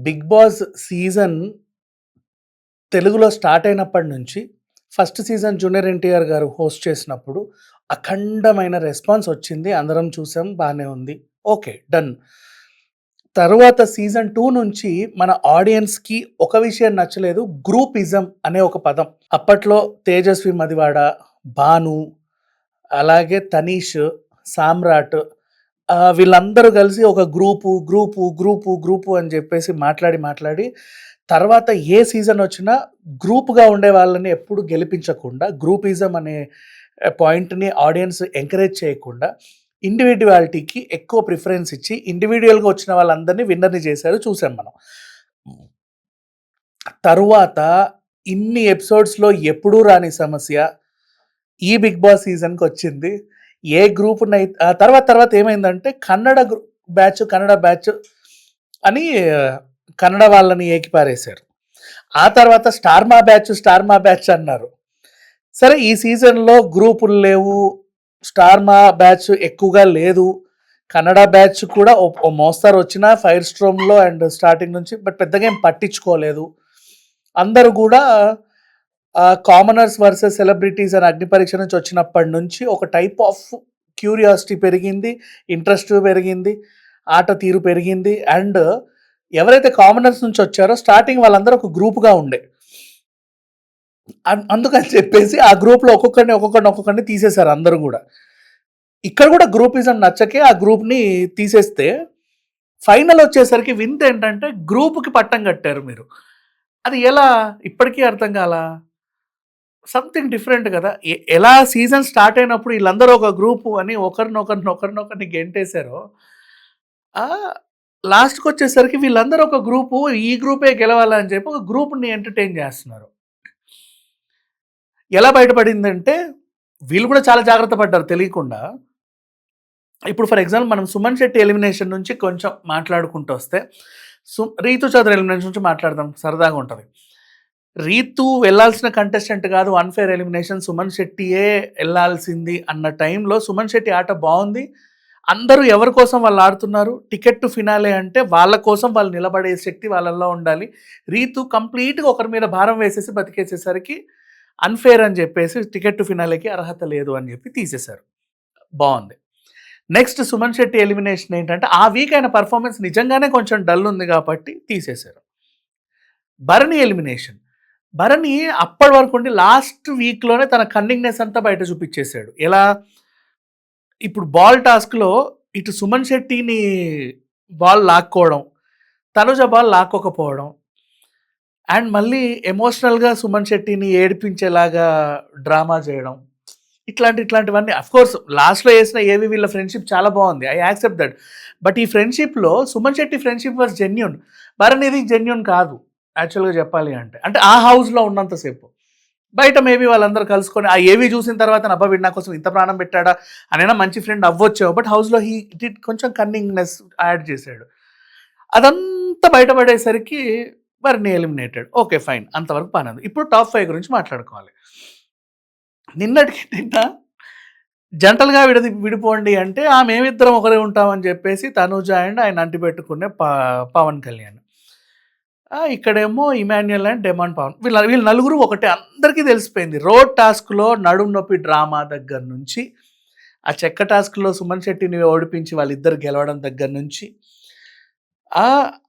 Big boss season తెలుగులో start అయినప్పటి నుంచి ఫస్ట్ సీజన్ జూనియర్ ఎన్టీఆర్ గారు హోస్ట్ చేసినప్పుడు అఖండమైన రెస్పాన్స్ వచ్చింది. అందరం చూసాం. బానే ఉంది. ఓకే. డన్. తరువాత సీజన్ 2 నుంచి మన ఆడియన్స్‌కి ఒక విషయం నచ్చలేదు. గ్రూపిజం అనే ఒక పదం. అప్పట్లో తేజస్వి మదివాడ, భాను, అలాగే తనీష్, సామ్రాట్ వీళ్ళందరూ కలిసి ఒక గ్రూపు అని చెప్పేసి మాట్లాడి తర్వాత ఏ సీజన్ వచ్చినా గ్రూప్‌గా ఉండే వాళ్ళని ఎప్పుడు గెలిపించకుండా గ్రూపిజం అనే పాయింట్‌ని ఆడియన్స్ ఎంకరేజ్ చేయకుండా ఇండివిడ్యువాలిటీకి ఎక్కువ ప్రిఫరెన్స్ ఇచ్చి ఇండివిడ్యుయల్‌గా వచ్చిన వాళ్ళందరినీ విన్నర్‌ని చేశారు. చూసాం మనం. తరువాత ఇన్ని ఎపిసోడ్స్‌లో ఎప్పుడూ రాని సమస్య ఈ బిగ్ బాస్ సీజన్‌కొచ్చింది. ఏ గ్రూప్‌నై తర్వాత ఏమైందంటే కన్నడ బ్యాచ్ అని కన్నడ వాళ్ళని ఏకిపారేశారు. ఆ తర్వాత స్టార్ మా బ్యాచ్ అన్నారు. సరే ఈ సీజన్‌లో గ్రూపులు లేవు. స్టార్ మా బ్యాచ్ ఎక్కువగా లేదు. కన్నడ బ్యాచ్ కూడా ఓ మోస్తరు వచ్చిన ఫైర్ స్ట్రోమ్‌లో అండ్ స్టార్టింగ్ నుంచి బట్ పెద్దగా ఏం పట్టించుకోలేదు. అందరూ కూడా కామనర్స్ వర్సెస్ సెలబ్రిటీస్ అని అగ్ని పరీక్ష నుంచి వచ్చినప్పటి నుంచి ఒక టైప్ ఆఫ్ క్యూరియాసిటీ పెరిగింది. ఇంట్రెస్ట్ పెరిగింది. ఆట తీరు పెరిగింది. అండ్ ఎవరైతే కామనర్స్ నుంచి వచ్చారో స్టార్టింగ్ వాళ్ళందరూ ఒక గ్రూప్‌గా ఉండే. అందుకని చెప్పేసి ఆ గ్రూప్‌లో ఒక్కొక్కడిని తీసేశారు అందరూ గూడా. ఇక్కడ కూడా గ్రూపిజం నచ్చకే ఆ గ్రూప్‌ని తీసేస్తే ఫైనల్ వచ్చేసరికి వింతేంటంటే గ్రూప్‌కి పట్టం కట్టారు మీరు. అది ఎలా? ఇప్పటికీ అర్థం కాలా. సంథింగ్ డిఫరెంట్ కదా! ఎలా సీజన్ స్టార్ట్ అయినప్పుడు ఈళ్ళందరూ ఒక గ్రూపు అని ఒకరినొకరిని గెంటేసారో లాస్ట్‌కొచ్చేసరికి వీళ్ళందరూ ఒక గ్రూపు, ఈ గ్రూపే గెలవాలని చెప్పి ఒక గ్రూప్‌ని ఎంటర్‌టైన్ చేస్తున్నారు. ఎలా బయటపడిందంటే వీళ్ళు కూడా చాలా జాగ్రత్త పడ్డారు తెలియకుండా. ఇప్పుడు ఫర్ ఎగ్జాంపుల్ మనం సుమన్ శెట్టి ఎలిమినేషన్ నుంచి కొంచెం మాట్లాడుకుంటూ వస్తే రీతు చౌదరి ఎలిమినేషన్ నుంచి మాట్లాడదాం సరదాగా ఉంటది. రీతు వెళ్ళాల్సిన కంటెస్టెంట్ కాదు. అన్‌ఫెయిర్ ఎలిమినేషన్ సుమన్ శెట్టియే ఎళ్ళాల్సింది అన్న టైంలో సుమన్ శెట్టి ఆట బావుంది. అందరూ ఎవరి కోసం వాళ్ళు ఆడుతున్నారు. టికెట్ టు ఫినాలే అంటే వాళ్ళ కోసం వాళ్ళు నిలబడే శక్తి వాళ్ళలో ఉండాలి. రీతు కంప్లీట్‌గా ఒకరి మీద భారం వేసేసి బతికేసేసరికి అన్‌ఫెయిర్ అని చెప్పేసి టికెట్ టు ఫినాలేకి అర్హత లేదు అని చెప్పి తీసేశారు. బావుంది. నెక్స్ట్ సుమన్ శెట్టి ఎలిమినేషన్ ఏంటంటే ఆ వీక్ ఆయన పెర్ఫార్మన్స్ నిజంగానే కొంచెం డల్ ఉంది కాబట్టి తీసేశారు. భరణి ఎలిమినేషన్. భరణి అప్పటి వరకు ఉండి లాస్ట్ వీక్‌లోనే తన కన్నింగ్‌నెస్ అంతా బయట చూపించేసాడు. ఎలా? ఇప్పుడు బాల్ టాస్క్‌లో ఇటు సుమన్ శెట్టిని బాల్ లాక్కోవడం, తనుజ బాల్ లాక్కోకపోవడం అండ్ మళ్ళీ ఎమోషనల్‌గా సుమన్ శెట్టిని ఏడిపించేలాగా డ్రామా చేయడం. ఇట్లాంటివన్నీ అఫ్‌కోర్స్ లాస్ట్‌లో ఏసిన ఏవి వీళ్ళ ఫ్రెండ్‌షిప్ చాలా బావుంది. I accept that. బట్ ఈ ఫ్రెండ్‌షిప్‌లో Suman Shetty friendship was genuine. భరణిది జెన్యూన్ కాదు. యాక్చువల్‌గా చెప్పాలి అంటే. అంటే ఆ హౌస్‌లో ఉన్నంత సేపు. బయట మేబీ వాళ్ళందరూ కలుసుకొని ఆ ఏవి చూసిన తర్వాత అబ్బా! వీడు నా కోసం ఇంత ప్రాణం పెట్టాడా అనైనా మంచి ఫ్రెండ్ అవ్వొచ్చేమో. బట్ హౌస్‌లో హీ డిడ్ కొంచెం కన్నింగ్‌నెస్ యాడ్ చేసాడు. అదంతా బయటపడేసరికి భరణి ఎలిమినేటెడ్. ఓకే. ఫైన్. అంతవరకు బానే ఉంది. ఇప్పుడు టాప్ 5 గురించి మాట్లాడుకోవాలి. నిన్నటికి నిన్న జంటలుగా విడిపోండి అంటే మేమిద్దరం ఒకరే ఉంటామని చెప్పేసి తనూజ అండ్ ఆయన అంటిపెట్టుకునే పవన్ కళ్యాణ్. ఇక్కడేమో ఇమాన్యుయల్ అండ్ డెమాన్ పవన్ వీళ్ళు నలుగురు ఒకటే అందరికీ తెలిసిపోయింది. రోడ్ టాస్క్‌లో నడుము నొప్పి డ్రామా దగ్గర నుంచి, ఆ చెక్క టాస్క్‌లో సుమన్ శెట్టిని ఓడిపించి వాళ్ళిద్దరు గెలవడం దగ్గర నుంచి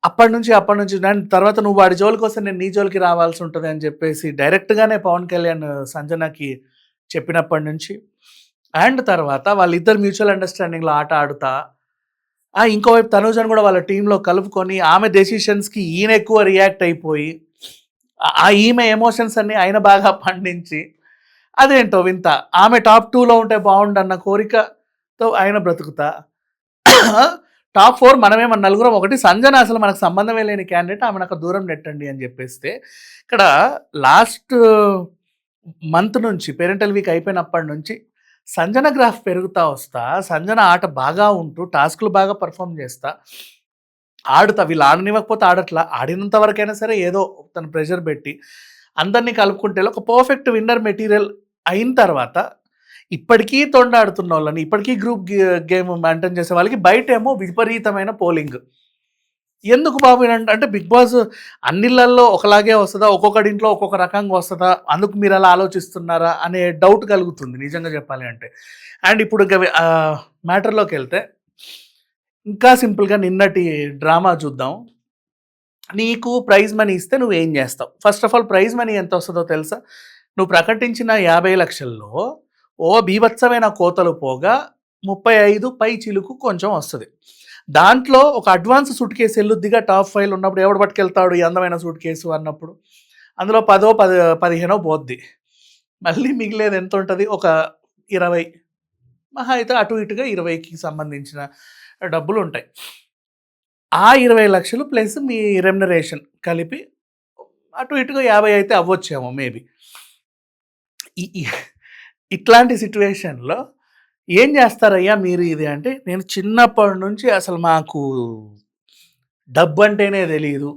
అప్పటి నుంచి నేను తర్వాత నువ్వు వాడి జోలికొస్తే నేను నీ జోలికి రావాల్సి ఉంటది అని చెప్పేసి డైరెక్ట్‌గానే పవన్ కళ్యాణ్ సంజనకి చెప్పినప్పటి నుంచి అండ్ తర్వాత వాళ్ళిద్దరు మ్యూచువల్ అండర్‌స్టాండింగ్‌లో ఆట ఆడుతా ఇంకోవైపు తనూజను కూడా వాళ్ళ టీమ్‌లో కలుపుకొని ఆమె డెసిషన్స్‌కి ఈయన ఎక్కువ రియాక్ట్ అయిపోయి ఈమె ఎమోషన్స్ అన్నీ ఆయన బాగా పండించి అదేంటో వింత. ఆమె టాప్ 2లో ఉంటే బావుండన్న కోరికతో ఆయన బ్రతుకుతా టాప్ 4 మనమే మన నలుగురం ఒకటి. సంజన అసలు మనకు సంబంధమే లేని క్యాండిడేట్. ఆమెను అక్కడ దూరం నెట్టండి అని చెప్పేస్తే ఇక్కడ లాస్ట్ మంత్ నుంచి పేరెంటల్ వీక్ అయిపోయినప్పటి నుంచి సంజన గ్రాఫ్ పెరుగుతా వస్తా, సంజన ఆట బాగా ఉంటూ టాస్క్‌లు బాగా పెర్ఫార్మ్ చేస్తా, ఆడుతా వీళ్ళు ఆడనివ్వకపోతే ఆడట్లా. ఆడినంత వరకైనా సరే ఏదో తన ప్రెషర్ పెట్టి అందరిని కలుపుకుంటే ఒక పర్ఫెక్ట్ విన్నర్ మెటీరియల్ అయిన తర్వాత ఇప్పటికీ తొండాడుతున్నోళ్ళని, ఇప్పటికీ గ్రూప్ గేమ్ మెయింటైన్ చేసే వాళ్ళకి బయటేమో విపరీతమైన పోలింగ్. ఎందుకు బాబు అంటే బిగ్ బాస్ అన్నిళ్ళల్లో ఒకలాగే వస్తదా? ఒక్కొక్కడి ఇంట్లో ఒక్కొక్క రకంగా వస్తదా? అందుకు మీరలా ఆలోచిస్తున్నారా? అనే డౌట్ కలుగుతుంది నిజంగా చెప్పాలి అంటే. అండ్ ఇప్పుడు ఇక మ్యాటర్‌లోకెళ్తే ఇంకా సింపుల్‌గా నిన్నటి డ్రామా చూద్దాం. నీకు ప్రైజ్ మనీ ఇస్తే నువ్వేం జేస్తావు? First of all prize money ఎంతొస్తదో తెలుసా? నువ్వు ప్రకటించిన 50,00,000లో ఓ బీభత్సమైన కోతలు పోగా 35 పై చిలుకు కొంచెం వస్తది. దాంట్లో ఒక అడ్వాన్స్ సూట్‌కేస్ ఎల్లుద్దిగా టాప్ 5లో ఉన్నప్పుడు ఎవడు పట్టుకెళ్తాడు ఈ అందమైన సూట్‌కేసు అన్నప్పుడు? అందులో 15 పోద్ది. మళ్ళీ మిగిలేది ఎంతుంటది? ఒక 20 మహా అయితే అటు ఇటుగా 20కి సంబంధించిన డబ్బులుంటాయి. ఆ 20,00,000 ప్లస్ మీ రెమ్యునరేషన్ కలిపి అటు ఇటుగా 50 అయితే అవ్వచ్చేమో మేబీ. ఈ ఈ ఇట్లాంటి సిట్యుయేషన్‌లో ఏం జేస్తారయ్యా మీరు ఇది అంటే, నేను చిన్నప్పటి నుంచి అసలు మాకు డబ్బంటేనే తెలీదు.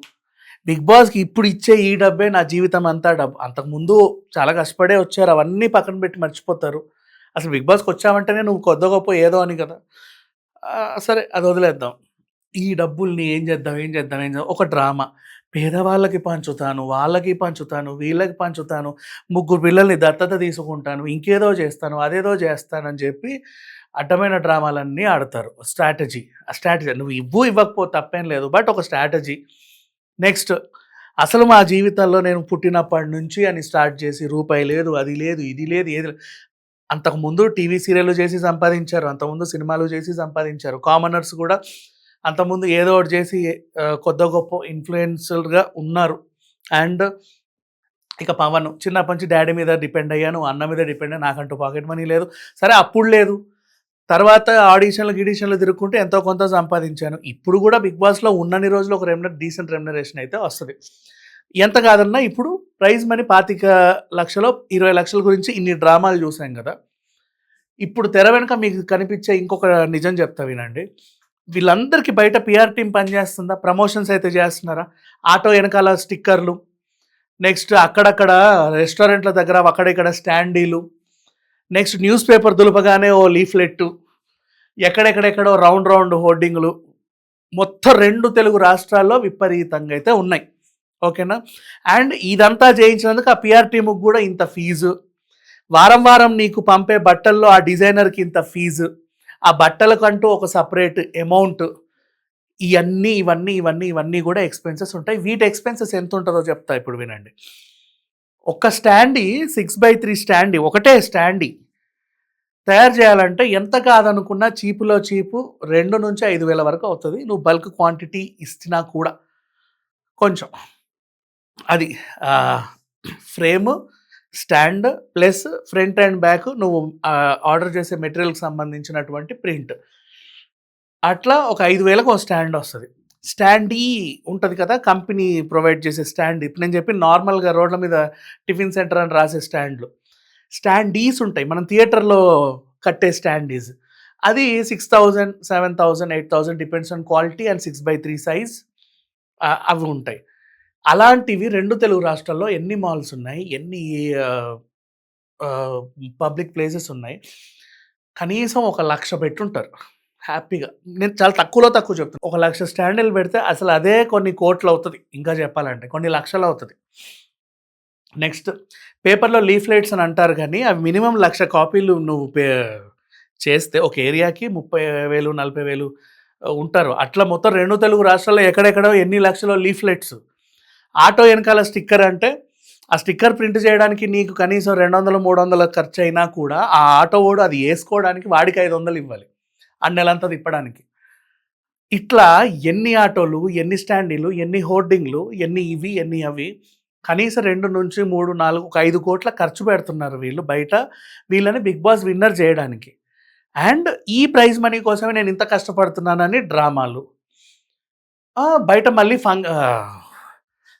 బిగ్ బాస్‌కి ఇప్పుడు ఇచ్చే ఈ డబ్బే నా జీవితం అంతా డబ్బు. అంతకుముందు చాలా కష్టపడే వచ్చారు. అవన్నీ పక్కన పెట్టి మర్చిపోతారు. అసలు బిగ్ బాస్‌కొచ్చావంటేనే నువ్వు కొద్దో గొప్పో ఏదో అని కదా! సరే అది వదిలేద్దాం. ఈ డబ్బుల్ని ఏం చేద్దాం, ఏం చేద్దాం, ఏం చేద్దాం ఒక డ్రామా. పేదవాళ్ళకి పంచుతాను, వాళ్ళకి పంచుతాను, వీళ్ళకి పంచుతాను, ముగ్గురు పిల్లల్ని దత్తత తీసుకుంటాను, ఇంకేదో చేస్తాను, అదేదో చేస్తానని చెప్పి అడ్డమైన డ్రామాలన్నీ ఆడతారు. స్ట్రాటజీ. ఆ స్ట్రాటజీ నువ్వు ఇవ్వకపోతే తప్పేం లేదు. బట్ ఒక స్ట్రాటజీ. నెక్స్ట్ అసలు మా జీవితంలో నేను పుట్టినప్పటి నుంచి అని స్టార్ట్ చేసి రూపాయి లేదు, అది లేదు, ఇది లేదు, ఏది లేదు. అంతకుముందు టీవీ సీరియల్‌లు చేసి సంపాదించారు. అంతకుముందు సినిమాలు చేసి సంపాదించారు. కామనర్స్ కూడా అంతకుముందు ఏదో ఒకటి చేసి కొద్దో గొప్పో ఇన్‌ఫ్లుయెన్సర్‌గా ఉన్నారు. అండ్ ఇక పవన్ చిన్నప్పటి నుంచి డ్యాడీ మీద డిపెండ్ అయ్యాను. అన్న మీద డిపెండ్ అయ్యాను. నాకంటూ పాకెట్ మనీ లేదు. సరే అప్పుడు లేదు. తర్వాత ఆడిషన్‌లు, గిడిషన్‌లు తిరుక్కుంటూ ఎంతో కొంత సంపాదించాను. ఇప్పుడు కూడా బిగ్ బాస్‌లో ఉన్నన్ని రోజులు ఒక డీసెంట్ రెమ్యునరేషన్ అయితే వస్తది. ఎంత కాదన్నా ఇప్పుడు ప్రైజ్ మనీ 25,00,000 20,00,000 గురించి ఇన్ని డ్రామాలు చూసాం గదా! ఇప్పుడు తెర వెనుక మీకు కనిపించే ఇంకొక నిజం చెప్తా వినండి. వీళ్ళందరికీ బయట పీఆర్ టీమ్ పనిచేస్తుందా? ప్రమోషన్స్ అయితే చేస్తున్నారా? ఆటో ఎనకాల స్టిక్కర్‌లు, నెక్స్ట్ అక్కడక్కడ రెస్టారెంట్‌ల దగ్గర అక్కడ ఇక్కడ స్టాండీలు, నెక్స్ట్ న్యూస్ పేపర్ దులపగానే ఓ లీఫ్లెట్టు, ఎక్కడెక్కడెక్కడో రౌండ్ రౌండ్ హోర్డింగులు మొత్తం 2 తెలుగు రాష్ట్రాల్లో విపరీతంగా అయితే ఉన్నాయి. ఓకేనా? అండ్ ఇదంతా చేయించినందుకు ఆ పీఆర్ టీమ్‌కి గూడా ఇంత ఫీజు. వారం వారం నీకు పంపే బట్టల్లో ఆ డిజైనర్‌కి ఇంత ఫీజు. ఆ బట్టలకంటూ ఒక సెపరేట్ అమౌంట్. ఇవన్నీ గూడా ఎక్స్‌పెన్సెస్ ఉంటాయి. వీటి ఎక్స్‌పెన్సెస్ ఎంతుంటదో చెప్తా ఇప్పుడు వినండి. ఒక స్టాండీ 6/3 స్టాండీ ఒకటే స్టాండీ తయారు చేయాలంటే ఎంత కాదనుకున్నా చీప్‌లో చీపు 2,000-5,000 వరకు అవుతది. నువ్వు బల్క్ క్వాంటిటీ ఇచ్చినా కూడా. కొంచెం. అది frame, stand plus front and back నువ్వు ఆర్డర్ చేసే మెటీరియల్‌కి సంబంధించినటువంటి ప్రింట్. అట్లా ఒక 5,000కి ఒక స్టాండ్ వస్తది. స్టాండీ ఉంటది కదా! కంపెనీ ప్రొవైడ్ చేసే స్టాండ్. ఇప్పుడు నేను చెప్పిన నార్మల్‌గా రోడ్ల మీద టిఫిన్ సెంటర్ అని రాసే స్టాండ్‌లు. స్టాండీస్ ఉంటాయి. మనం థియేటర్‌లో కట్టే స్టాండీస్. అది 6,000, 7,000, 8,000 depends on quality and 6/3 size అవి ఉంటాయి. అలాంటివి 2 తెలుగు రాష్ట్రాల్లో ఎన్ని మాల్స్ ఉన్నాయి? ఎన్ని ఆహ్, ఆహ్, పబ్లిక్ ప్లేసెస్ ఉన్నాయి? కనీసం ఒక 1,00,000 పెట్టుంటారు హ్యాపీగా. నేను చాలా తక్కువ చెప్తున్నా. ఒక 1,00,000 స్టాండిల్ పెడితే అసలు అదే కొన్ని కోట్లవుతది. ఇంకా చెప్పాలంటే కొన్ని లక్షలవుతది. నెక్స్ట్ పేపర్‌లో లీఫ్లెట్స్ అని అంటారు గానీ, అవి మినిమమ్ 1,00,000 కాపీలు నువ్వు చేస్తే ఒక ఏరియాకి 30,000, 40,000 ఉంటారు. అట్లా మొత్తం 2 తెలుగు రాష్ట్రాల్లో ఎక్కడెక్కడో ఎన్ని లక్షలో లీఫ్లెట్స్. ఆటో ఎనకాల స్టిక్కర్ అంటే, ఆ స్టిక్కర్ ప్రింట్ చేయడానికి నీకు కనీసం 200, 300 ఖర్చయినా కూడా, ఆ ఆటో వోడు అది యేసుకోవడానికి వాడికి 500 ఇవ్వాలి. ఆ నెలంతా తిప్పడానికి. ఇట్లా ఎన్ని ఆటోలు, ఎన్ని స్టాండీలు, ఎన్ని హోర్డింగ్‌లు, ఎన్ని ఇవి, ఎన్ని అవి. కనీసం 2-3, 4 ఒక 5,00,00,000 ఖర్చు పెడుతున్నారు వీళ్ళు బయట. వీళ్ళని బిగ్ బాస్ విన్నర్ జేయడానికి. అండ్ ఈ ప్రైజ్ మనీ కోసమే నేను ఇంత కష్టపడుతున్నానని డ్రామాలు. బయట మళ్ళీ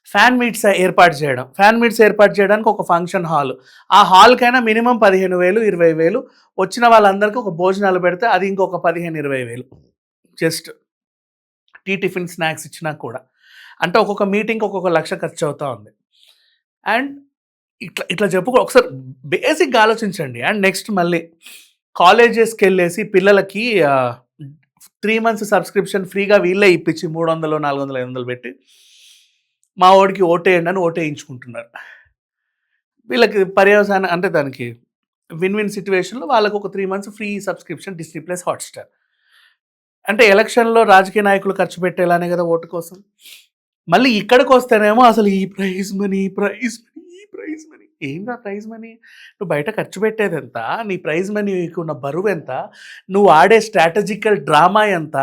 ఫ్యాన్ మీట్స్ ఏర్పాటు చేయడం. ఫ్యాన్ మీట్స్ ఏర్పాటు చేయడానికి ఒక ఫంక్షన్ హాల్. ఆ హాల్‌కైనా మినిమమ్ 15,000, 20,000 వచ్చిన వాళ్ళందరికీ ఒక భోజనాలు పెడితే అది ఇంకొక 15, 20,000 జస్ట్ టీ, టిఫిన్, స్నాక్స్ ఇచ్చినా కూడా. అంటే ఒక్కొక్క మీటింగ్‌కి ఒక్కొక్క 1,00,000 ఖర్చవుతా ఉంది. అండ్ ఇట్లా చెప్పుకో ఒకసారి బేసిక్‌గా ఆలోచించండి. అండ్ నెక్స్ట్ మళ్ళీ కాలేజెస్‌కెళ్ళేసి పిల్లలకి 3 మంత్స్ సబ్స్క్రిప్షన్ ఫ్రీగా వీళ్ళే ఇప్పించి 300, 400, 500 పెట్టి మా ఓడికి ఓటేయండి అని ఓటేయించుకుంటున్నారు. వీళ్ళకి పర్యవసానం అంటే దానికి విన్ విన్ సిట్యుయేషన్‌లో వాళ్ళకి ఒక 3 months free subscription Disney plus Hotstar. అంటే ఎలక్షన్‌లో రాజకీయ నాయకులు ఖర్చు పెట్టేలానే కదా ఓటు కోసం. మళ్ళీ ఇక్కడికొస్తేనేమో అసలు ఈ ప్రైజ్ మనీ, ప్రైజ్ మనీ, ఈ ప్రైజ్ మనీ. ఏందా ప్రైజ్ మనీ? నువ్వు బయట ఖర్చు పెట్టేదెంత? నీ ప్రైజ్ మనీకున్న బరువెంత? నువ్వు ఆడే స్ట్రాటజికల్ డ్రామా ఎంత?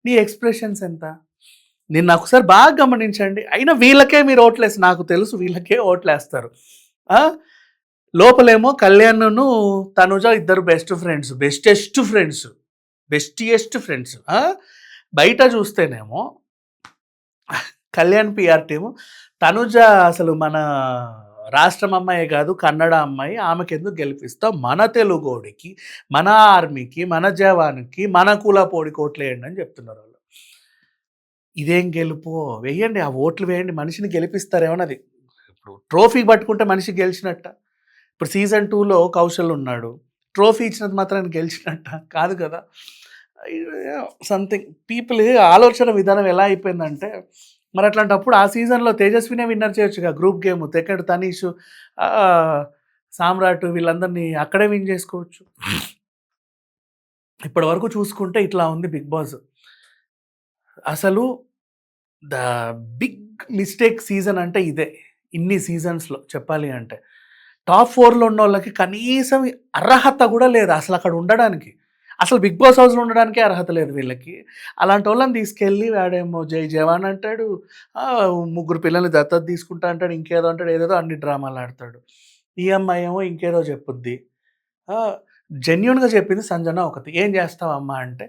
నీ ఎక్స్‌ప్రెషన్స్ ఎంత? నిన్నొకసారి బాగా గమనించండి. అయినా వీళ్ళకే మీరు ఓట్లేసి నాకు తెలుసు వీళ్ళకే ఓట్లేస్తారు. ఆ! లోపలేమో కళ్యాణ్‌ను, తనుజ ఇద్దరు బెస్ట్ ఫ్రెండ్స్. బెస్టియెస్ట్ ఫ్రెండ్స్. బయట చూస్తేనేమో కళ్యాణ్ పీఆర్ టీము తనుజ అసలు మన రాష్ట్రం అమ్మాయే కాదు, కన్నడ అమ్మాయి. ఆమెకెందుకు గెలిపిస్తావు? మన తెలుగోడికి, మన ఆర్మీకి, మన జవాన్‌కి, మన కులపోడికి ఓట్లేయండి అని చెప్తున్నారు వాళ్ళు. ఇదేం గెలుపో? వెయ్యండి, ఆ ఓట్లు వేయండి. మనిషిని గెలిపిస్తారేమోనది. ఇప్పుడు ట్రోఫీ పట్టుకుంటే మనిషి గెలిచినట్ట. ఇప్పుడు సీజన్ 2లో కౌశల్ ఉన్నాడు. ట్రోఫీ ఇచ్చినంత మాత్రాన గెలిచినట్ట కాదు కదా! సంథింగ్ పీపుల్ ఆలోచన విధానం ఎలా అయిపోయిందంటే, మరి అట్లాంటప్పుడు ఆ సీజన్‌లో తేజస్వినే విన్నర్ చేయొచ్చుగా గ్రూప్ గేమ్. తెక్కడు తనీష్, సామ్రాట్ వీళ్ళందరినీ అక్కడే విన్ చేసుకోవచ్చు. ఇప్పటి వరకు చూసుకుంటే ఇట్లా ఉంది బిగ్ బాస్. అసలు ద బిగ్ మిస్టేక్ సీజన్ అంటే ఇదే. ఇన్ని సీజన్స్‌లో చెప్పాలి అంటే. టాప్ 4లో ఉన్నోళ్ళకి కనీసం అర్హత కూడా లేదు అసలు అక్కడ ఉండడానికి. అసలు బిగ్ బాస్ హౌస్‌లో ఉండడానికే అర్హత లేదు వీళ్ళకి. అలాంటోళ్ళని తీసుకెళ్ళి వాడేమో జై జవాన్ అంటాడు. ముగ్గురు పిల్లల్ని దత్తత తీసుకుంటా అంటాడు. ఇంకేదో అంటాడు. ఏదేదో అన్ని డ్రామాలు ఆడతాడు. ఈ అమ్మాయి ఏమో ఇంకేదో చెప్పుద్ది. జెన్యూన్‌గా చెప్పింది సంజన ఒకటి. "ఏం చేస్తావమ్మా" అంటే,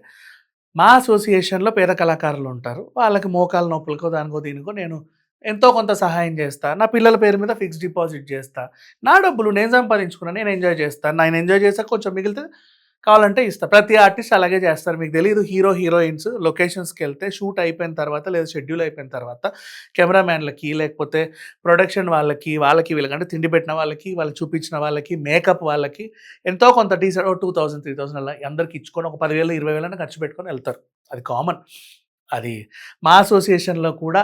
"మా అసోసియేషన్‌లో పేద కళాకారులు ఉంటారు. వాళ్ళకి మోకాలు నొప్పులకో, దానికో దీనికో నేను ఎంతో కొంత సహాయం చేస్తా. నా పిల్లల పేరు మీద ఫిక్స్డ్ డిపాజిట్ చేస్తా. నా డబ్బులు నేను సంపాదించుకున్నా. నేను ఎంజాయ్ చేస్తా. నేను ఎంజాయ్ చేసాక కొంచెం మిగిలితే కావాలంటే ఇస్తా." ప్రతి ఆర్టిస్ట్ అలాగే చేస్తారు. మీకు తెలీదు హీరోయిన్స్ లొకేషన్స్‌కెళ్తే షూట్ అయిపోయిన తర్వాత లేదా షెడ్యూల్ అయిపోయిన తర్వాత కెమెరామ్యాన్‌లకి, లేకపోతే ప్రొడక్షన్ వాళ్ళకి వీళ్ళకి అంటే తిండి పెట్టిన వాళ్ళకి, వాళ్ళకి చూపించిన వాళ్ళకి, మేకప్ వాళ్ళకి ఎంతో కొంత టీజర్ 2000, 3000 అలా అందరికి ఇచ్చుకొని ఒక 10,000, 20,000 ఖర్చు పెట్టుకొని వెళ్తారు. అది కామన్. అది మా అసోసియేషన్‌లో కూడా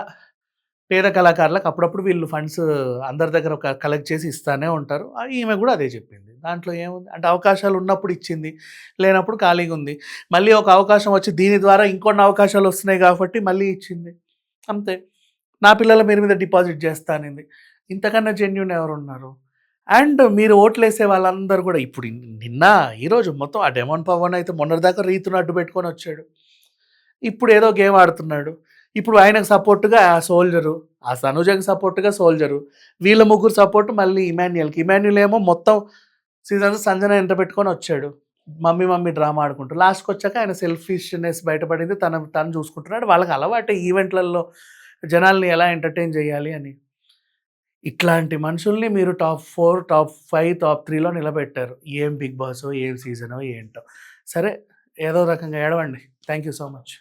పేద కళాకారులకు అప్పుడప్పుడు వీళ్ళు ఫండ్స్ అందరి దగ్గర కలెక్ట్ చేసి ఇస్తానే ఉంటారు. ఈమె కూడా అదే చెప్పింది. దాంట్లో ఏముంది? అంటే అవకాశాలు ఉన్నప్పుడు ఇచ్చింది. లేనప్పుడు ఖాళీగా ఉంది. మళ్ళీ ఒక అవకాశం వచ్చి దీని ద్వారా ఇంకొన్ని అవకాశాలు వస్తున్నాయి కాబట్టి మళ్ళీ ఇచ్చింది. అంతే. నా పిల్లల పేరు మీద డిపాజిట్ చేస్తా అనింది. ఇంతకన్నా జెన్యూన్ ఎవరున్నారు? అండ్ మీరు ఓట్లేసే వాళ్ళందరూ కూడా ఇప్పుడు నిన్న, ఈరోజు మొత్తం ఆ డెమాన్ పవన్ అయితే మొన్నటిదాకా రీతును అడ్డు పెట్టుకొని వచ్చాడు. ఇప్పుడు ఏదో గేమ్ ఆడుతున్నాడు. ఇప్పుడు ఆయనకు సపోర్ట్‌గా ఆ సోల్జరు, ఆ సనుజకి సపోర్ట్‌గా సోల్జరు, వీళ్ళ ముగ్గురు సపోర్ట్ మళ్ళీ ఇమాన్యుయల్‌కి. ఇమాన్యుయల్ ఏమో మొత్తం సీజన్స్ సంజన ఎంట పెట్టుకొని వచ్చాడు. మమ్మీ డ్రామా ఆడుకుంటూ. లాస్ట్‌కొచ్చాక ఆయన సెల్ఫిష్‌నెస్ బయటపడింది. తను చూసుకుంటున్నాడు. వాళ్ళకి అలవాటే ఈవెంట్‌లలో జనాల్ని ఎలా ఎంటర్‌టైన్ చేయాలి అని. ఇట్లాంటి మనుషుల్ని మీరు టాప్ 4, టాప్ 5, టాప్ 3లో నిలబెట్టారు. ఏం బిగ్ బాసో, ఏం సీజనో ఏంటో. సరే, ఏదో రకంగా ఏడవండి. Thank you so much.